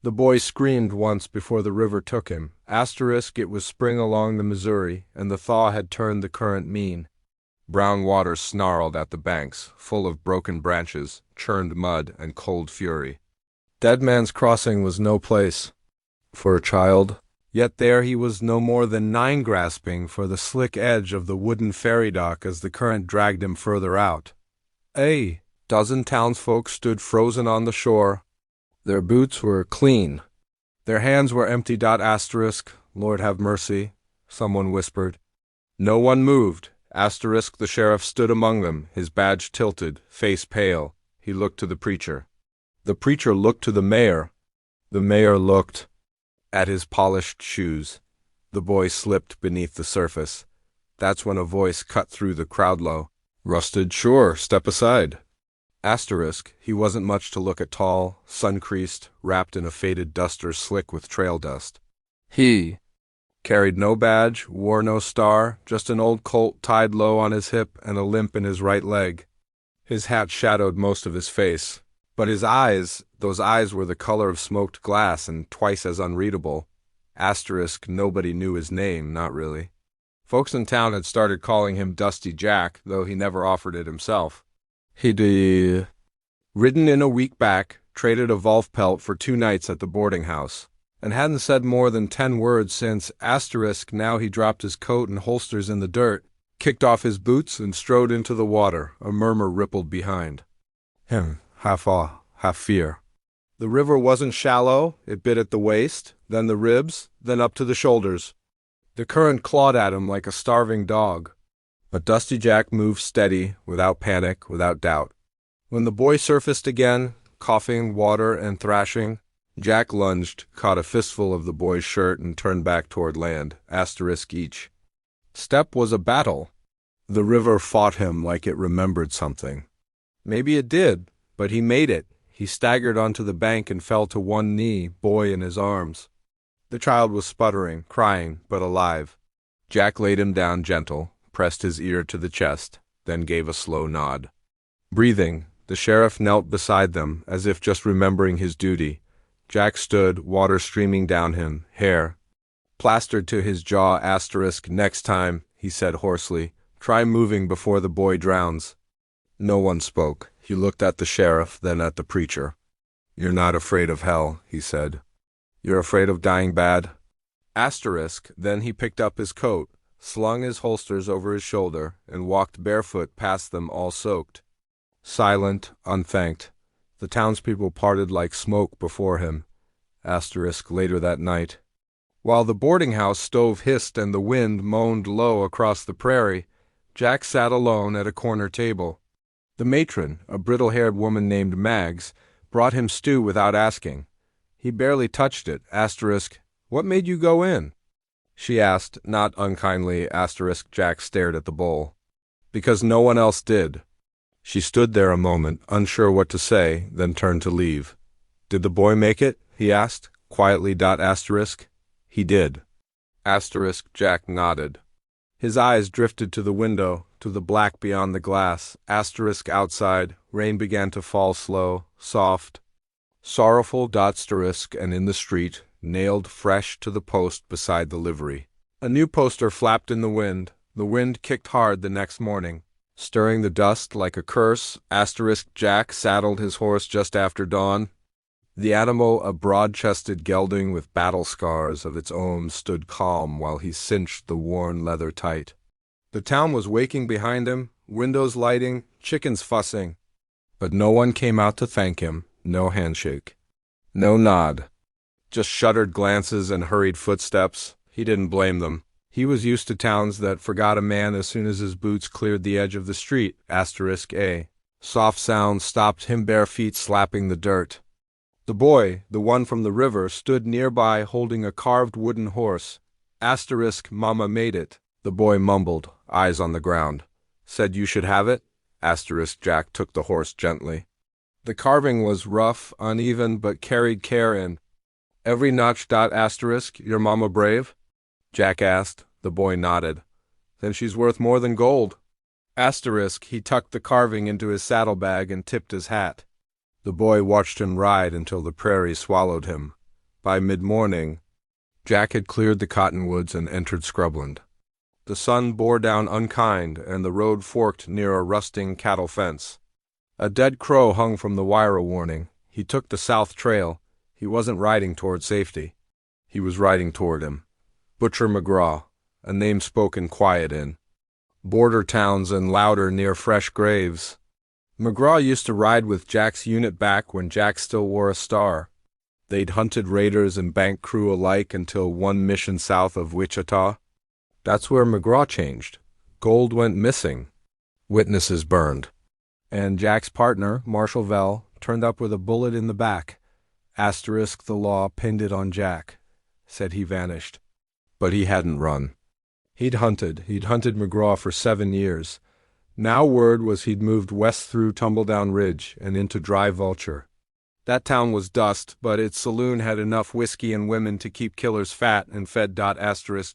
The boy screamed once before the river took him. Asterisk, it was spring along the Missouri, and the thaw had turned the current mean. Brown water snarled at the banks, full of broken branches, churned mud, and cold fury. Dead Man's Crossing was no place for a child, yet there he was no more than 9, grasping for the slick edge of the wooden ferry dock as the current dragged him further out. A dozen townsfolk stood frozen on the shore. Their boots were clean. Their hands were empty. Asterisk, Lord have mercy, someone whispered. No one moved. Asterisk, the sheriff stood among them, his badge tilted, face pale. He looked to the preacher. The preacher looked to the mayor. The mayor looked at his polished shoes. The boy slipped beneath the surface. That's when a voice cut through the crowd low. Rusted, sure, step aside. Asterisk, he wasn't much to look at, tall, sun-creased, wrapped in a faded duster slick with trail dust. He carried no badge, wore no star, just an old colt tied low on his hip and a limp in his right leg. His hat shadowed most of his face, but his eyes, those eyes were the color of smoked glass and twice as unreadable. Asterisk, nobody knew his name, not really. Folks in town had started calling him Dusty Jack, though he never offered it himself. He'd ridden in a week back, traded a wolf pelt for 2 nights at the boarding house, and hadn't said more than 10 words since. Asterisk, now he dropped his coat and holsters in the dirt, kicked off his boots, and strode into the water. A murmur rippled behind him, half awe, half fear. The river wasn't shallow. It bit at the waist, then the ribs, then up to the shoulders. The current clawed at him like a starving dog. But Dusty Jack moved steady, without panic, without doubt. When the boy surfaced again, coughing water and thrashing, Jack lunged, caught a fistful of the boy's shirt, and turned back toward land, asterisk each. Step was a battle. The river fought him like it remembered something. Maybe it did, but he made it. He staggered onto the bank and fell to one knee, boy in his arms. The child was sputtering, crying, but alive. Jack laid him down gentle, pressed his ear to the chest, then gave a slow nod. Breathing, the sheriff knelt beside them, as if just remembering his duty. Jack stood, water streaming down him, hair plastered to his jaw. Asterisk, next time, he said hoarsely, try moving before the boy drowns. No one spoke. He looked at the sheriff, then at the preacher. You're not afraid of hell, he said. You're afraid of dying bad? Asterisk, then he picked up his coat, slung his holsters over his shoulder, and walked barefoot past them all soaked. Silent, unthanked, the townspeople parted like smoke before him. Asterisk, later that night, while the boarding-house stove hissed and the wind moaned low across the prairie, Jack sat alone at a corner table. The matron, a brittle-haired woman named Maggs, brought him stew without asking. He barely touched it. Asterisk, what made you go in? She asked, not unkindly. Asterisk, Jack stared at the bowl. Because no one else did. She stood there a moment, unsure what to say, then turned to leave. Did the boy make it? He asked, quietly. Asterisk. He did. Asterisk, Jack nodded. His eyes drifted to the window, to the black beyond the glass. Asterisk, outside, rain began to fall slow, soft, sorrowful. Asterisk, and in the street, nailed fresh to the post beside the livery, a new poster flapped in the wind. The wind kicked hard the next morning, stirring the dust like a curse. Asterisk, Jack saddled his horse just after dawn. The animal, a broad-chested gelding with battle scars of its own, stood calm while he cinched the worn leather tight. The town was waking behind him, windows lighting, chickens fussing. But no one came out to thank him, no handshake, no nod. Just shuddered glances and hurried footsteps. He didn't blame them. He was used to towns that forgot a man as soon as his boots cleared the edge of the street. Asterisk A. Soft sounds stopped him, bare feet slapping the dirt. The boy, the one from the river, stood nearby holding a carved wooden horse. Asterisk, Mama made it. The boy mumbled, eyes on the ground. Said you should have it? Asterisk, Jack took the horse gently. The carving was rough, uneven, but carried care in every notch. Asterisk, your mama brave? Jack asked. The boy nodded. Then she's worth more than gold. Asterisk, he tucked the carving into his saddlebag and tipped his hat. The boy watched him ride until the prairie swallowed him. By mid-morning, Jack had cleared the cottonwoods and entered scrubland. The sun bore down unkind, and the road forked near a rusting cattle fence. A dead crow hung from the wire warning. He took the south trail. He wasn't riding toward safety. He was riding toward him. Butcher McGraw, a name spoken quiet in border towns and louder near fresh graves. McGraw used to ride with Jack's unit back when Jack still wore a star. They'd hunted raiders and bank crew alike until one mission south of Wichita. That's where McGraw changed. Gold went missing. Witnesses burned. And Jack's partner, Marshal Vell, turned up with a bullet in the back. Asterisk the law pinned it on Jack. Said he vanished. But he hadn't run. He'd hunted McGraw for 7 years. Now word was he'd moved west through Tumbledown Ridge and into Dry Vulture. That town was dust, but its saloon had enough whiskey and women to keep killers fat and fed.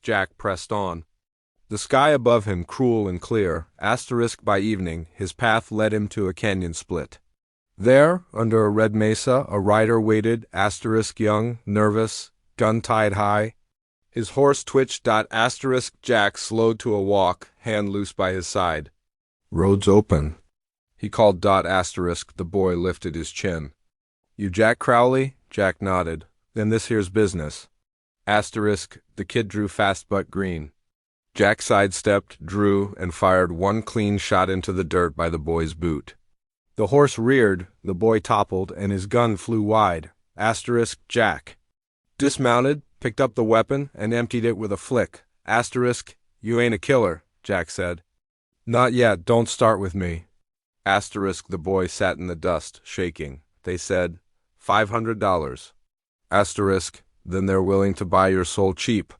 Jack pressed on. The sky above him cruel and clear. By evening, his path led him to a canyon split. There, under a red mesa, a rider waited. Young, nervous, gun tied high. His horse twitched. Jack slowed to a walk, hand loose by his side. Road's open, he called. The boy lifted his chin. You Jack Crowley? Jack nodded. Then this here's business. The kid drew fast but green. Jack sidestepped, drew, and fired one clean shot into the dirt by the boy's boot. The horse reared, the boy toppled, and his gun flew wide. Jack dismounted, picked up the weapon, and emptied it with a flick. You ain't a killer, Jack said. Not yet, don't start with me. The boy sat in the dust, shaking. They said, $500. Then they're willing to buy your soul cheap.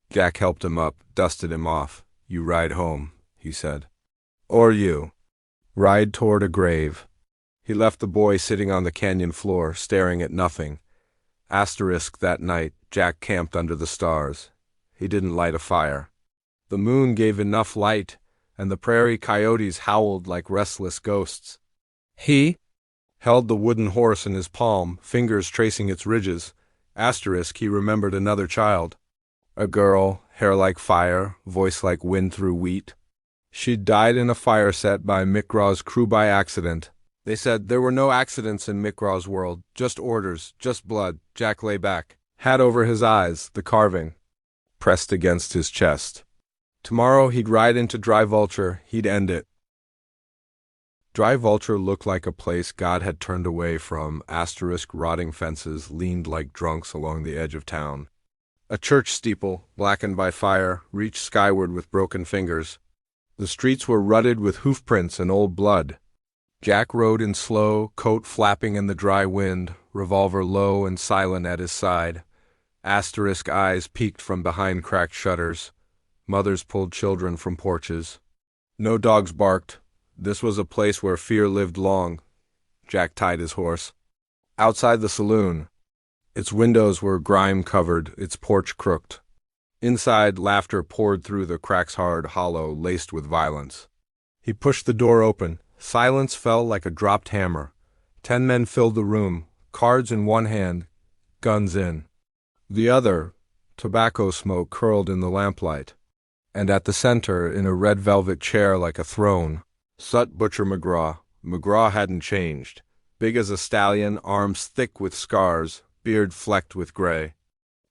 Jack helped him up, dusted him off. You ride home, he said. Or you. Ride toward a grave. He left the boy sitting on the canyon floor, staring at nothing. That night, Jack camped under the stars. He didn't light a fire. The moon gave enough light, and the prairie coyotes howled like restless ghosts. He held the wooden horse in his palm, fingers tracing its ridges. He remembered another child. A girl, hair like fire, voice like wind through wheat. She'd died in a fire set by McGraw's crew by accident. They said there were no accidents in McGraw's world, just orders, just blood. Jack lay back, hat over his eyes, the carving pressed against his chest. Tomorrow he'd ride into Dry Vulture, he'd end it. Dry Vulture looked like a place God had turned away from. Rotting fences leaned like drunks along the edge of town. A church steeple, blackened by fire, reached skyward with broken fingers. The streets were rutted with hoofprints and old blood. Jack rode in slow, coat flapping in the dry wind, revolver low and silent at his side. Eyes peeked from behind cracked shutters. Mothers pulled children from porches. No dogs barked. This was a place where fear lived long. Jack tied his horse. Outside the saloon. Its windows were grime-covered, its porch crooked. Inside, laughter poured through the crack's hard hollow, laced with violence. He pushed the door open. Silence fell like a dropped hammer. 10 men filled the room, cards in one hand, guns in the other. Tobacco smoke curled in the lamplight. And at the center, in a red velvet chair like a throne, sat Butcher McGraw. McGraw hadn't changed. Big as a stallion, arms thick with scars, beard flecked with gray.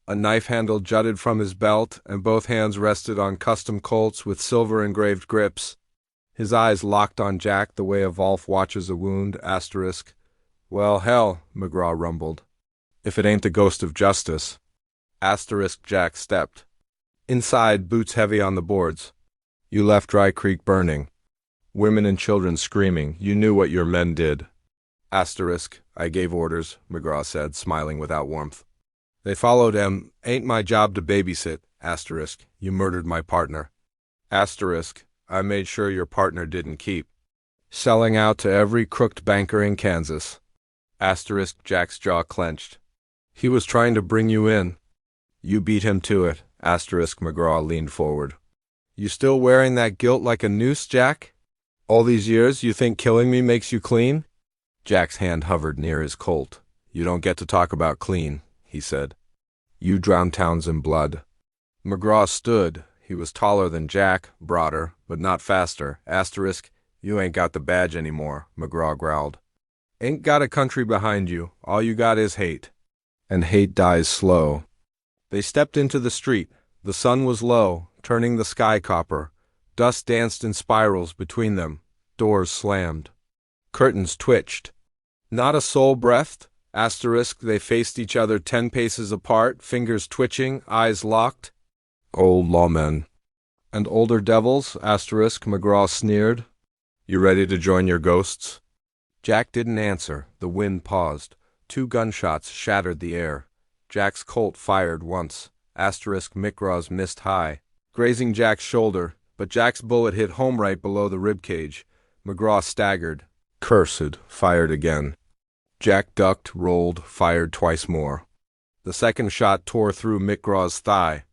A knife handle jutted from his belt, and both hands rested on custom Colts with silver-engraved grips. His eyes locked on Jack the way a Wolf watches a wound. Well, hell, McGraw rumbled. If it ain't the ghost of justice. Jack stepped. Inside, boots heavy on the boards. You left Dry Creek burning. Women and children screaming. You knew what your men did. I gave orders, McGraw said, smiling without warmth. They followed him. Ain't my job to babysit. You murdered my partner. I made sure your partner didn't keep selling out to every crooked banker in Kansas. Jack's jaw clenched. He was trying to bring you in. You beat him to it. McGraw leaned forward. You still wearing that guilt like a noose, Jack? All these years you think killing me makes you clean? Jack's hand hovered near his Colt. You don't get to talk about clean, he said. You drowned towns in blood. McGraw stood. He was taller than Jack, broader, but not faster. Asterisk, you ain't got the badge anymore, McGraw growled. Ain't got a country behind you. All you got is hate. And hate dies slow. They stepped into the street. The sun was low, turning the sky copper. Dust danced in spirals between them. Doors slammed. Curtains twitched. Not a soul breathed. Asterisk, they faced each other 10 paces apart, fingers twitching, eyes locked. Old lawmen. And older devils, asterisk, McGraw sneered. You ready to join your ghosts? Jack didn't answer. The wind paused. 2 gunshots shattered the air. Jack's Colt fired once. Asterisk, McGraw's missed high, grazing Jack's shoulder, but Jack's bullet hit home right below the ribcage. McGraw staggered. Cursed, fired again. Jack ducked, rolled, fired twice more. The second shot tore through McGraw's thigh.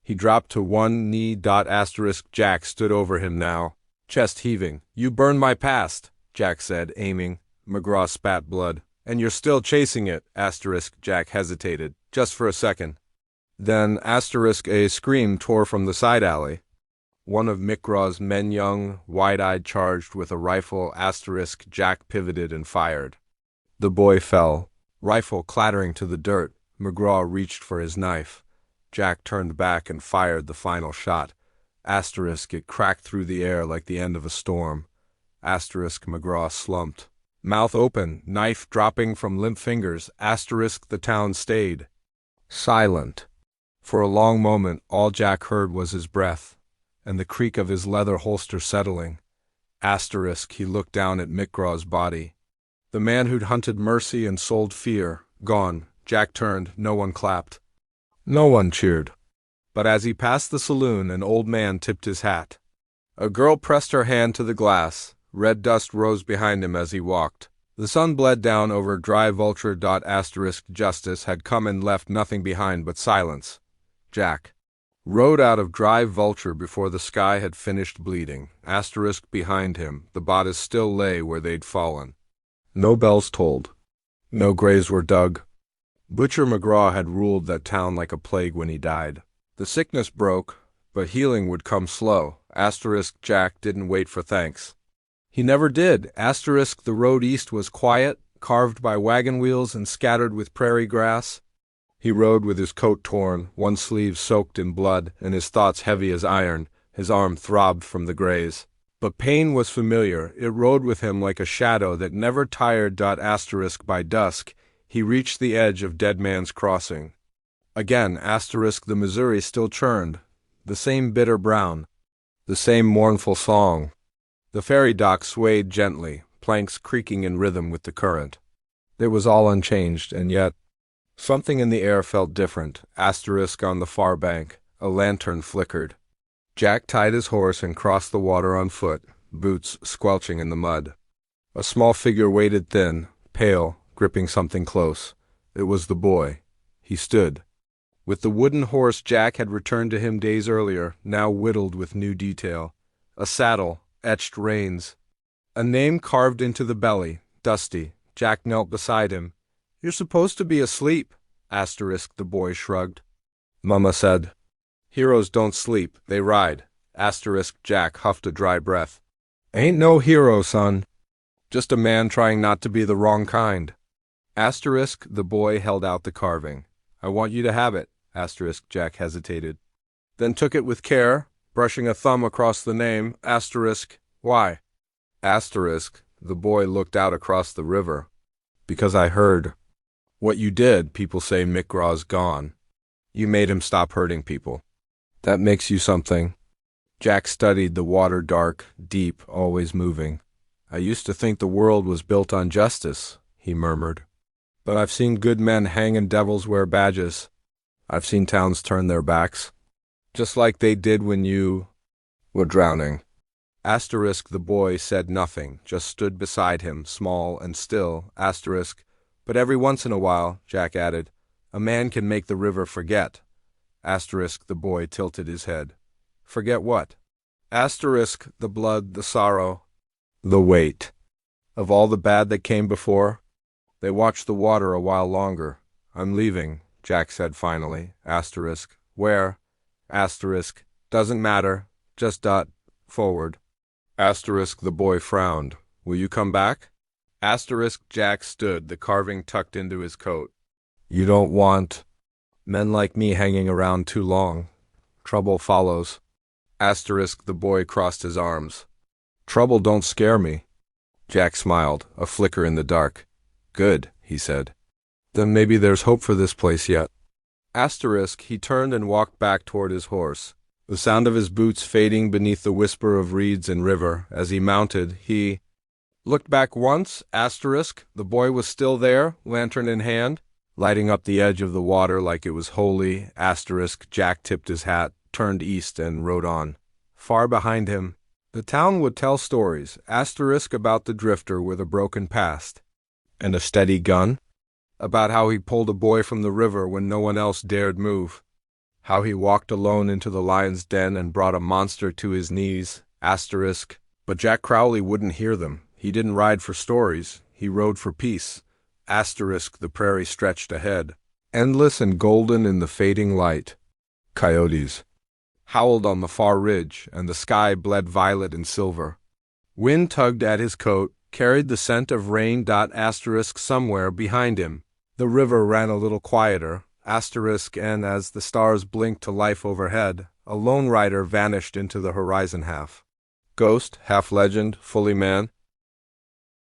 He dropped to one knee. Asterisk, Jack stood over him now, chest heaving. You burned my past, Jack said, aiming. McGraw spat blood. And you're still chasing it, asterisk, Jack hesitated, just for a second. Then, asterisk, a scream tore from the side alley. One of McGraw's men, young, wide-eyed, charged with a rifle, asterisk, Jack pivoted and fired. The boy fell, rifle clattering to the dirt. McGraw reached for his knife. Jack turned back and fired the final shot. Asterisk, it cracked through the air like the end of a storm. Asterisk, McGraw slumped. Mouth open, knife dropping from limp fingers. Asterisk, the town stayed. Silent. For a long moment, all Jack heard was his breath, and the creak of his leather holster settling. Asterisk, he looked down at McGraw's body. The man who'd hunted mercy and sold fear, gone. Jack turned. No one clapped. No one cheered. But as he passed the saloon, an old man tipped his hat. A girl pressed her hand to the glass. Red dust rose behind him as he walked. The sun bled down over dry vulture. Asterisk, justice had come and left nothing behind but silence. Jack rode out of dry vulture before the sky had finished bleeding. Asterisk, behind him, the bodies still lay where they'd fallen. No bells tolled. No graves were dug. Butcher McGraw had ruled that town like a plague when he died. The sickness broke, but healing would come slow. Asterisk, Jack didn't wait for thanks. He never did. Asterisk, the road east was quiet, carved by wagon wheels and scattered with prairie grass. He rode with his coat torn, one sleeve soaked in blood, and his thoughts heavy as iron. His arm throbbed from the graze. But pain was familiar. It rode with him like a shadow that never tired. Asterisk, by dusk, he reached the edge of Dead Man's Crossing. Again, asterisk, the Missouri still churned. The same bitter brown. The same mournful song. The ferry dock swayed gently, planks creaking in rhythm with the current. It was all unchanged, and yet something in the air felt different. Asterisk, on the far bank, a lantern flickered. Jack tied his horse and crossed the water on foot, boots squelching in the mud. A small figure waded thin, pale, gripping something close. It was the boy. He stood. With the wooden horse Jack had returned to him days earlier, now whittled with new detail. A saddle, etched reins. A name carved into the belly, Dusty. Jack knelt beside him. You're supposed to be asleep, asterisk, the boy shrugged. Mama said. Heroes don't sleep, they ride. Asterisk, Jack huffed a dry breath. Ain't no hero, son. Just a man trying not to be the wrong kind. Asterisk, the boy held out the carving. I want you to have it, asterisk, Jack hesitated. Then took it with care, brushing a thumb across the name, asterisk, why? Asterisk, the boy looked out across the river. Because I heard. What you did, people say McGraw's gone. You made him stop hurting people. That makes you something. Jack studied the water, dark, deep, always moving. I used to think the world was built on justice, he murmured. But I've seen good men hang and devils wear badges. I've seen towns turn their backs. Just like they did when you were drowning. Asterisk, the boy said nothing, just stood beside him, small and still, asterisk. But every once in a while, Jack added, a man can make the river forget. Asterisk, the boy tilted his head. Forget what? Asterisk, the blood, the sorrow, the weight. Of all the bad that came before. They watched the water a while longer. I'm leaving. Jack said finally. Asterisk. Where? Asterisk. Doesn't matter. Just forward. Asterisk. The boy frowned. Will you come back? Asterisk. Jack stood, the carving tucked into his coat. You don't want men like me hanging around too long. Trouble follows. Asterisk. The boy crossed his arms. Trouble don't scare me. Jack smiled, a flicker in the dark. Good, he said. Then maybe there's hope for this place yet. Asterisk. He turned and walked back toward his horse, the sound of his boots fading beneath the whisper of reeds and river. As he mounted, he looked back once. Asterisk. The boy was still there, lantern in hand, lighting up the edge of the water like it was holy. Asterisk. Jack tipped his hat, turned east, and rode on. Far behind him, the town would tell stories. Asterisk. About the drifter with a broken past and a steady gun. About how he pulled a boy from the river when no one else dared move. How he walked alone into the lion's den and brought a monster to his knees. Asterisk. But Jack Crowley wouldn't hear them. He didn't ride for stories. He rode for peace. Asterisk. The prairie stretched ahead, endless and golden in the fading light. Coyotes howled on the far ridge, and the sky bled violet and silver. Wind tugged at his coat, carried the scent of rain. Asterisk. Somewhere behind him, the river ran a little quieter. Asterisk. And as the stars blinked to life overhead, a lone rider vanished into the horizon, half ghost, half legend, fully man.